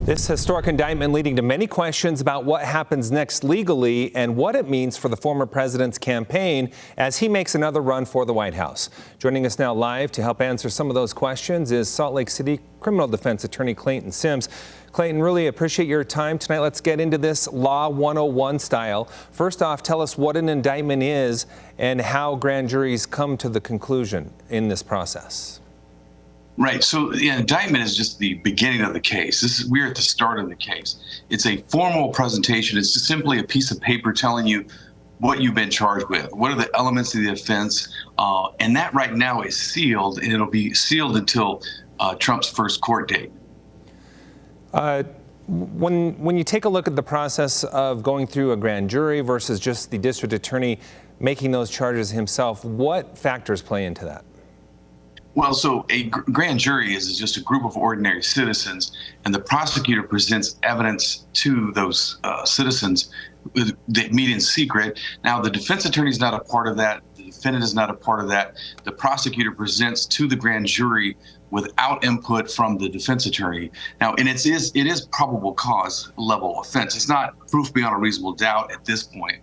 This historic indictment leading to many questions about what happens next legally and what it means for the former president's campaign as he makes another run for the White House. Joining us now live to help answer some of those questions is Salt Lake City criminal defense attorney Clayton Sims. Clayton, really appreciate your time tonight. Let's get into this Law 101 style. First off, tell us what an indictment is and how grand juries come to the conclusion in this process. Right. So the indictment is just the beginning of the case. We're at the start of the case. It's a formal presentation. It's just simply a piece of paper telling you what you've been charged with, what are the elements of the offense, and that right now is sealed, and it'll be sealed until Trump's first court date. When you take a look at the process of going through a grand jury versus just the district attorney making those charges himself, what factors play into that? Well, so a grand jury is just a group of ordinary citizens, and the prosecutor presents evidence to those citizens that meet in secret. Now, the defense attorney is not a part of that. The defendant is not a part of that. The prosecutor presents to the grand jury without input from the defense attorney. Now, and it is probable cause level offense. It's not proof beyond a reasonable doubt at this point.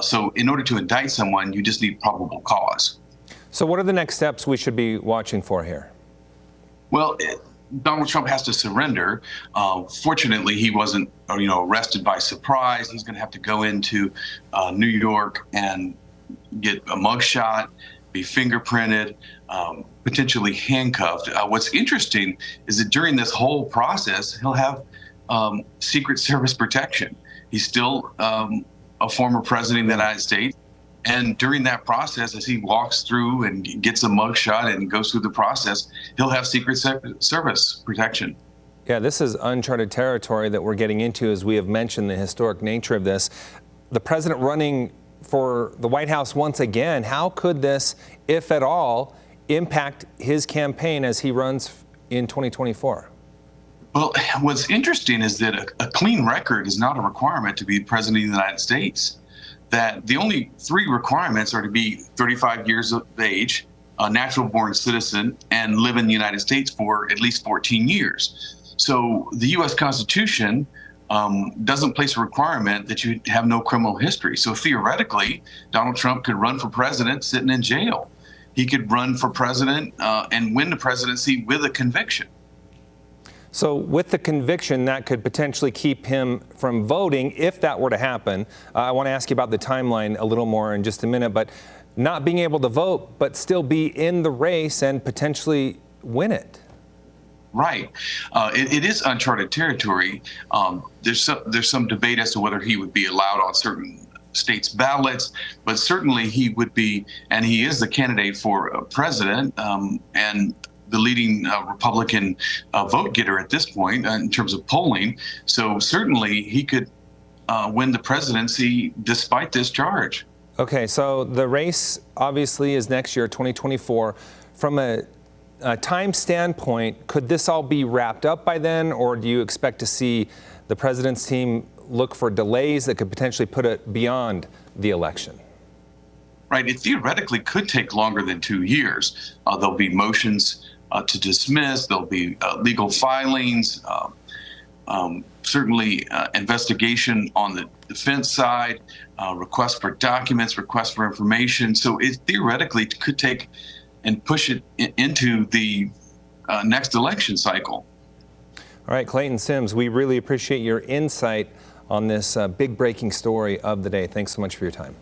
So in order to indict someone, you just need probable cause. So what are the next steps we should be watching for here? Well, Donald Trump has to surrender. Fortunately, he wasn't, arrested by surprise. He's going to have to go into New York and get a mugshot, be fingerprinted, potentially handcuffed. What's interesting is that during this whole process, he'll have Secret Service protection. He's still a former president of the United States. And during that process, as he walks through and gets a mugshot and goes through the process, he'll have Secret Service protection. Yeah, this is uncharted territory that we're getting into, as we have mentioned the historic nature of this. The president running for the White House once again, how could this, if at all, impact his campaign as he runs in 2024? Well, what's interesting is that a clean record is not a requirement to be president of the United States. That the only three requirements are to be 35 years of age, a natural-born citizen, and live in the United States for at least 14 years. So the U.S. Constitution doesn't place a requirement that you have no criminal history. So theoretically, Donald Trump could run for president sitting in jail. He could run for president and win the presidency with a conviction. So with the conviction, that could potentially keep him from voting if that were to happen. I want to ask you about the timeline a little more in just a minute, but not being able to vote, but still be in the race and potentially win it. Right. It is uncharted territory. There's some debate as to whether he would be allowed on certain states' ballots, but certainly he would be, and he is the candidate for president, and the leading Republican vote getter at this point in terms of polling. So certainly he could win the presidency despite this charge. Okay, so the race obviously is next year, 2024. From a time standpoint, could this all be wrapped up by then, or do you expect to see the president's team look for delays that could potentially put it beyond the election? Right, it theoretically could take longer than 2 years. There'll be motions to dismiss, there'll be legal filings, certainly investigation on the defense side, requests for documents, requests for information. So it theoretically could take and push it into the next election cycle. All right, Clayton Sims, we really appreciate your insight on this big breaking story of the day. Thanks so much for your time.